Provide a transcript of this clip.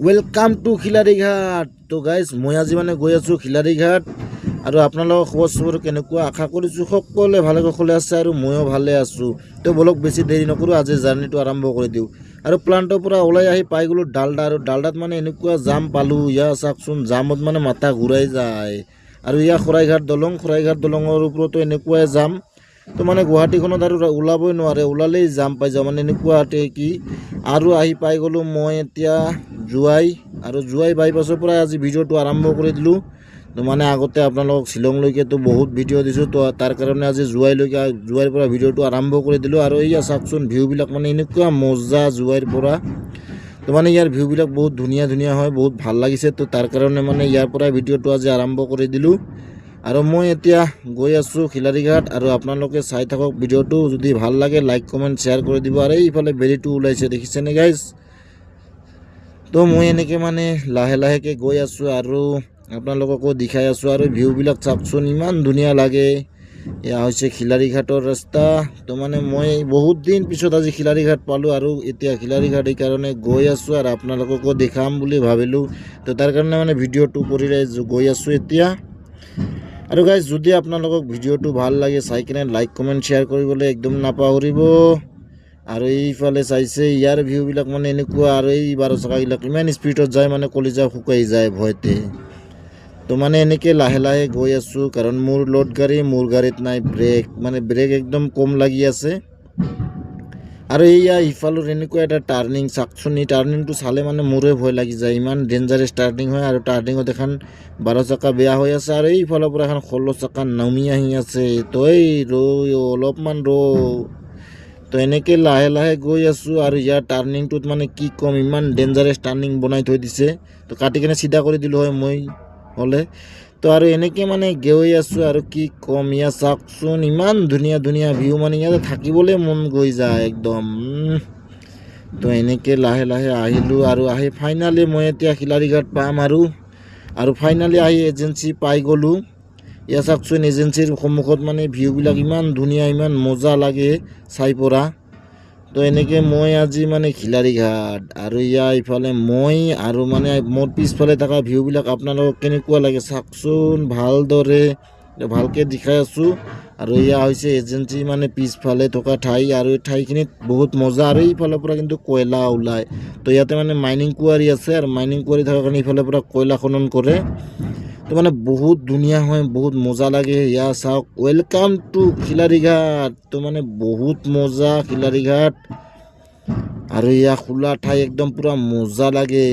Welcome to খিলাৰীঘাট। তো guys মই আজি মানে গৈ আছোঁ খিলাৰীঘাট আৰু আপোনালোকৰ খবৰ চবৰ কেনেকুৱা, আশা কৰিছোঁ সকলোৱে ভালে কুশলে আছে আৰু ময়ো ভালে আছোঁ। তো বলক বেছি দেৰি নকৰোঁ, আজি জাৰ্ণিটো আৰম্ভ কৰি দিওঁ। আৰু প্লাণ্টৰ পৰা ওলাই আহি পাই গ'লোঁ ডালদা, আৰু ডালদাত মানে এনেকুৱা জাম পালোঁ, ইয়াৰ চাওকচোন, জামত মানে মাথা ঘূৰাই যায়। আৰু ইয়াৰ শৰাইঘাট দলঙৰ ওপৰতো এনেকুৱাই জাম। তো মানে গুৱাহাটীখনত আৰু ওলাবই নোৱাৰে, ওলালেই জাম পাই যাওঁ, মানে এনেকুৱাতে কি। আৰু আহি পাই গ'লোঁ মই এতিয়া জোৱাই, আৰু জোৱাই বাইপাছৰ পৰা আজি ভিডিঅ'টো আৰম্ভ কৰি দিলোঁ। তো মানে আগতে আপোনালোকক শ্বিলংলৈকেতো বহুত ভিডিঅ' দিছোঁ, তো তাৰ কাৰণে আজি জোৱাইৰ পৰা ভিডিঅ'টো আৰম্ভ কৰি দিলোঁ। আৰু এয়া চাওকচোন ভিউবিলাক, মানে এনেকুৱা মজা জোৱাইৰ পৰা। তো মানে ইয়াৰ ভিউবিলাক বহুত ধুনীয়া ধুনীয়া হয়, বহুত ভাল লাগিছে। তো তাৰ কাৰণে মানে ইয়াৰ পৰাই ভিডিঅ'টো আজি আৰম্ভ কৰি দিলোঁ। আৰু মই এতিয়া গৈ আছোঁ খিলাৰীঘাট, আৰু আপোনালোকে চাই থাকক ভিডিঅ'টো। যদি ভাল লাগে লাইক কমেণ্ট শ্বেয়াৰ কৰি দিব। আৰু এইফালে বেলিটো ওলাইছে, দেখিছেনে গাইজ? তো মই এনেকৈ মানে লাহে লাহেকৈ গৈ আছোঁ আৰু আপোনালোককো দেখাই আছোঁ। আৰু ভিউবিলাক চাওকচোন, ইমান ধুনীয়া লাগে। এয়া হৈছে খিলাৰীঘাটৰ ৰাস্তা। তো মানে মই বহুত দিন পিছত আজি খিলাৰীঘাট পালোঁ, আৰু এতিয়া খিলাৰীঘাট এইকাৰণে গৈ আছোঁ আৰু আপোনালোককো দেখাম বুলি ভাবিলোঁ। তো তাৰ কাৰণে মানে ভিডিঅ'টো কৰি গৈ আছোঁ এতিয়া। আৰু গাইজ, যদি আপোনালোকক ভিডিঅ'টো ভাল লাগে চাই কিনে লাইক কমেণ্ট শ্বেয়াৰ কৰিবলৈ একদম নাপাহৰিব। আৰু এইফালে চাইছে ইয়াৰ ভিউবিলাক মানে এনেকুৱা, আৰু এই 12 চকাবিলাক ইমান স্পীডত যায়, মানে কলিজা শুকাই যায় ভয়তে। তো মানে এনেকৈ লাহে লাহে গৈ আছোঁ, কাৰণ মোৰ লোড গাড়ী, মোৰ গাড়ীত নাই ব্ৰেক, মানে ব্ৰেক একদম কম লাগি আছে। আৰু এইয়া ইফালৰ এনেকুৱা এটা টাৰ্ণিং চাওকচোন, এই টাৰ্ণিংটো চালে মানে মোৰে ভয় লাগি যায়, ইমান ডেঞ্জাৰাছ টাৰ্ণিং হয়। আৰু টাৰ্ণিঙত এখন 12 চকা বেয়া হৈ আছে, আৰু এইফালৰ পৰা এখন 16 চকা নামি আহি আছে। তো এই অলপমান তো এনেকৈ লাহে লাহে গৈ আছোঁ। আৰু ইয়াৰ টাৰ্ণিংটোত মানে কি ক'ম, ইমান ডেঞ্জাৰাছ টাৰ্ণিং বনাই থৈ দিছে। তো কাটি কিনে চিধা কৰি দিলোঁ হয় মই হ'লে। তো আৰু এনেকৈ মানে গৈ আছোঁ, আৰু কি ক'ম, ইয়াত চাওকচোন ইমান ধুনীয়া ধুনীয়া ভিউ, মানে ইয়াতে থাকিবলৈ মন গৈ যায় একদম। তো এনেকৈ লাহে লাহে আহিলোঁ, আৰু আহি ফাইনেলি মই এতিয়া খিলাৰীঘাট পাম। আৰু ফাইনেলি আহি এজেঞ্চি পাই গ'লোঁ। ইয়াত চাওকচোন এজেঞ্চিৰ সন্মুখত মানে ভিউবিলাক ইমান ধুনীয়া, ইমান মজা লাগে চাই পৰা। তো এনেকৈ মই আজি মানে খিলাৰীঘাট, আৰু ইফালে মই, আৰু মানে মোৰ পিছফালে থকা ভিউবিলাক আপোনালোকক কেনেকুৱা লাগে চাওকচোন, ভালকৈ দেখাই আছোঁ। আৰু এয়া হৈছে এজেঞ্চি, মানে পিছফালে থকা ঠাই, আৰু এই ঠাইখিনিত বহুত মজা। আৰু এইফালৰ পৰা কিন্তু কয়লা ওলায়। তো ইয়াতে মানে মাইনিং কুৱাৰী আছে, আৰু মাইনিং কুৱাৰী থকাৰ কাৰণে ইফালৰ পৰা কয়লা খনন কৰে। তো মানে বহুত ধুনীয়া হয়, বহুত মজা লাগে। ইয়া চাওক, ওয়েলকাম টু খিলাৰীঘাট। তো মানে বহুত মজা খিলাৰীঘাট, আৰু ইয়া খোলা ঠাই একদম পুৰা মজা লাগে।